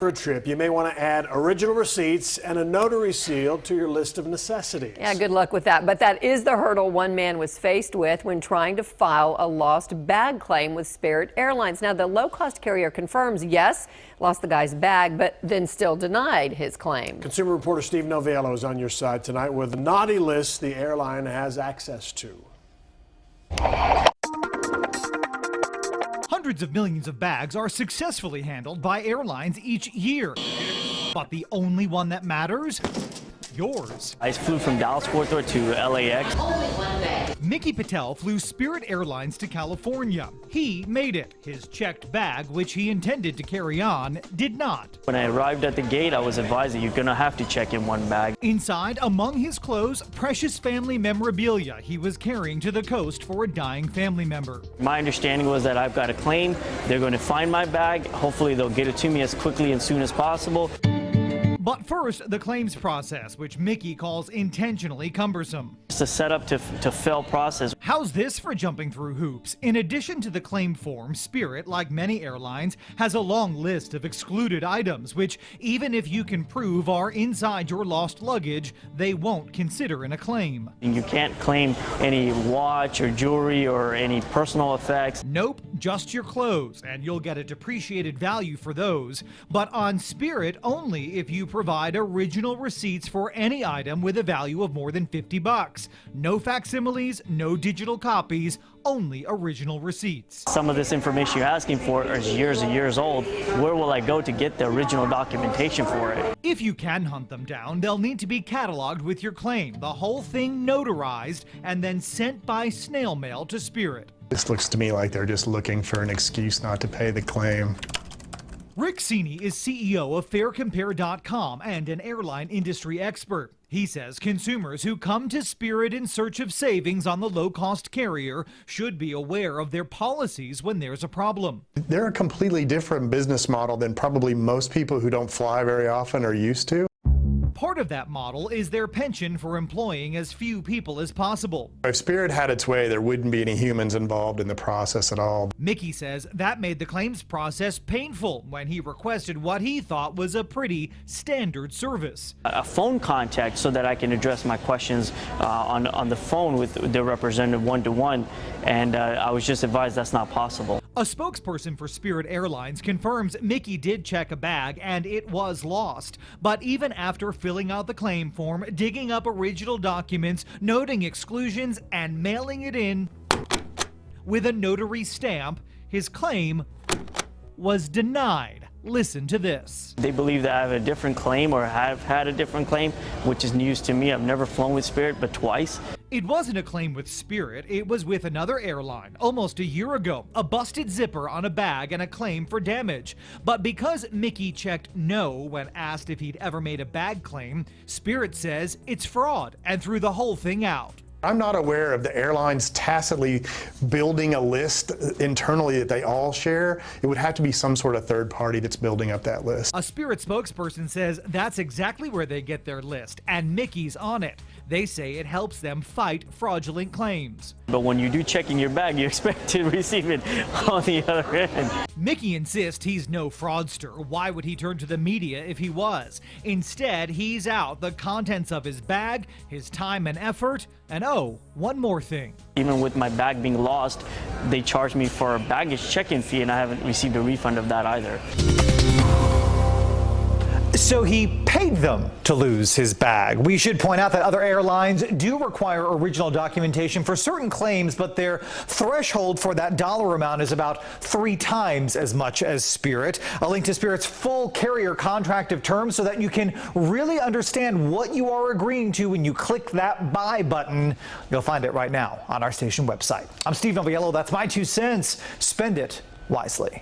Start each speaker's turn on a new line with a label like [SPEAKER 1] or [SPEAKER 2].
[SPEAKER 1] For a trip, you may want to add original receipts and a notary seal to your list of necessities.
[SPEAKER 2] Yeah, good luck with that. But that is the hurdle one man was faced with when trying to file a lost bag claim with Spirit Airlines. Now, the low-cost carrier confirms, yes, lost the guy's bag, but then still denied his claim.
[SPEAKER 1] Consumer reporter Steve Noviello is on your side tonight with the naughty list the airline has access to.
[SPEAKER 3] Hundreds of millions of bags are successfully handled by airlines each year. But the only one that matters? Yours.
[SPEAKER 4] I flew from Dallas Fort Worth to LAX.
[SPEAKER 3] Mickey Patel flew Spirit Airlines to California. He made it. His checked bag, which he intended to carry on, did not.
[SPEAKER 4] When I arrived at the gate, I was advised that you're going to have to check in one bag.
[SPEAKER 3] Inside, among his clothes, precious family memorabilia he was carrying to the coast for a dying family member.
[SPEAKER 4] My understanding was that I've got a claim. They're going to find my bag. Hopefully they'll get it to me as quickly and soon as possible.
[SPEAKER 3] But first, the claims process, which Mickey calls intentionally cumbersome.
[SPEAKER 4] It's a setup to fail process.
[SPEAKER 3] How's this for jumping through hoops? In addition to the claim form, Spirit, like many airlines, has a long list of excluded items, which, even if you can prove are inside your lost luggage, they won't consider in a claim.
[SPEAKER 4] You can't claim any watch or jewelry or any personal effects.
[SPEAKER 3] Nope, just your clothes, and you'll get a depreciated value for those. But on Spirit, only if you provide original receipts for any item with a value of more than $50. No facsimiles, no digital copies, only original receipts.
[SPEAKER 4] Some of this information you're asking for is years and years old. Where will I go to get the original documentation for it?
[SPEAKER 3] If you can hunt them down, they'll need to be cataloged with your claim, the whole thing notarized, and then sent by snail mail to Spirit.
[SPEAKER 5] This looks to me like they're just looking for an excuse not to pay the claim.
[SPEAKER 3] Rick Cini is CEO of FareCompare.com and an airline industry expert. He says consumers who come to Spirit in search of savings on the low-cost carrier should be aware of their policies when there's a problem.
[SPEAKER 5] They're a completely different business model than probably most people who don't fly very often are used to.
[SPEAKER 3] Part of that model is their penchant for employing as few people as possible.
[SPEAKER 5] If Spirit had its way, there wouldn't be any humans involved in the process at all.
[SPEAKER 3] Mickey says that made the claims process painful when he requested what he thought was a pretty standard service.
[SPEAKER 4] A phone contact so that I can address my questions on the phone with the representative one-to-one, and I was just advised that's not possible.
[SPEAKER 3] A spokesperson for Spirit Airlines confirms Mickey did check a bag and it was lost. But even after filling out the claim form, digging up original documents, noting exclusions, and mailing it in with a notary stamp, his claim was denied. Listen to this.
[SPEAKER 4] They believe that I have a different claim or have had a different claim, which is news to me. I've never flown with Spirit but twice.
[SPEAKER 3] It wasn't a claim with Spirit, it was with another airline almost a year ago. A busted zipper on a bag and a claim for damage. But because Mickey checked no when asked if he'd ever made a bag claim, Spirit says it's fraud and threw the whole thing out.
[SPEAKER 5] I'm not aware of the airlines tacitly building a list internally that they all share. It would have to be some sort of third party that's building up that list.
[SPEAKER 3] A Spirit spokesperson says that's exactly where they get their list, and Mickey's on it. They say it helps them fight fraudulent claims.
[SPEAKER 4] But when you do check in your bag, you expect to receive it on the other end.
[SPEAKER 3] Mickey insists he's no fraudster. Why would he turn to the media if he was? Instead, he's out the contents of his bag, his time and effort, and oh, one more thing.
[SPEAKER 4] Even with my bag being lost, they charged me for a baggage check-in fee, and I haven't received a refund of that either.
[SPEAKER 6] So he paid them to lose his bag. We should point out that other airlines do require original documentation for certain claims, but their threshold for that dollar amount is about 3 times as much as Spirit. A link to Spirit's full carrier contract of terms so that you can really understand what you are agreeing to when you click that buy button. You'll find it right now on our station website. I'm Steve Noviello. That's my 2 cents. Spend it wisely.